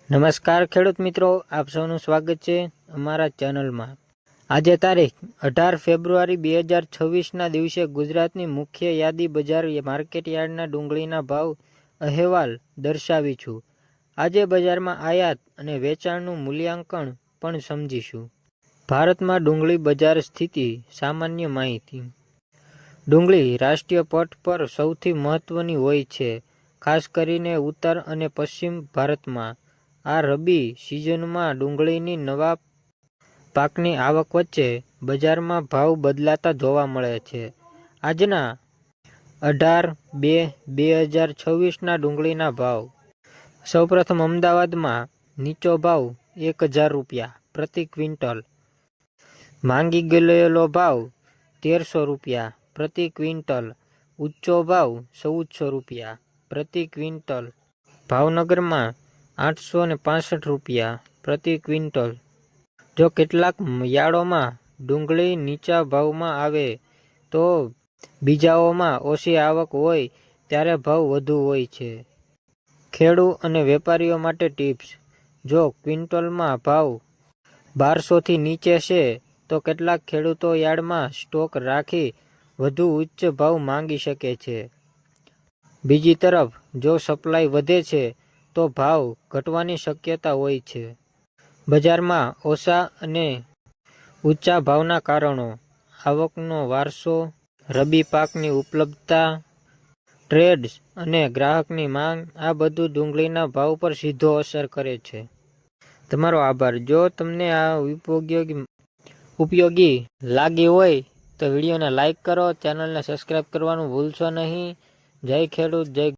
નમસ્કાર ખેડૂત મિત્રો, આપ સૌનું સ્વાગત છે અમારા ચેનલમાં। આજે તારીખ 18 ફેબ્રુઆરી 2026ના દિવસે ગુજરાતની મુખ્ય યાદી બજાર માર્કેટ યાર્ડના ડુંગળીના ભાવ અહેવાલ દર્શાવી છું। આજે બજારમાં આયાત અને વેચાણનું મૂલ્યાંકન પણ સમજીશું। ભારતમાં ડુંગળી બજાર સ્થિતિ સામાન્ય માહિતી। ડુંગળી રાષ્ટ્રીય પટ પર સૌથી મહત્વની હોય છે, ખાસ કરીને ઉત્તર અને પશ્ચિમ ભારતમાં। આ રબી સિઝનમાં ડુંગળીની નવા પાકની આવક વચ્ચે બજારમાં ભાવ બદલાતા જોવા મળે છે। આજના 18/2/2026ના ડુંગળીના ભાવ। સૌપ્રથમ અમદાવાદમાં નીચો ભાવ 1000 રૂપિયા પ્રતિ ક્વિન્ટલ, માંગી ગયેલો ભાવ 1300 રૂપિયા પ્રતિ ક્વિન્ટલ, ઊંચો ભાવ 1400 રૂપિયા પ્રતિ ક્વિન્ટલ। ભાવનગરમાં 865 રૂપિયા પ્રતિ ક્વિન્ટલ। જો કેટલાક યાર્ડોમાં ડુંગળી નીચા ભાવમાં આવે તો બીજાઓમાં ઓછી આવક હોય ત્યારે ભાવ વધુ હોય છે। ખેડૂત અને વેપારીઓ માટે ટિપ્સ: જો ક્વિન્ટલમાં ભાવ 1200થી નીચે છે તો કેટલાક ખેડૂતો યાર્ડમાં સ્ટોક રાખી વધુ ઉચ્ચ ભાવ માંગી શકે છે। બીજી તરફ જો સપ્લાય વધે છે તો ભાવ ઘટવાની શક્યતા હોય છે। બજારમાં ઓછા અને ઊંચા ભાવના કારણો: આવકનો વારસો, રબી પાકની ઉપલબ્ધતા, ટ્રેડ્સ અને ગ્રાહકની માંગ આ બધું ડુંગળીના ભાવ પર સીધો અસર કરે છે। તમારો આભાર। જો તમને આ ઉપયોગી લાગી હોય તો વિડીયોને લાઇક કરો, ચેનલને સબસ્ક્રાઇબ કરવાનું ભૂલશો નહીં। જય ખેડૂત, જય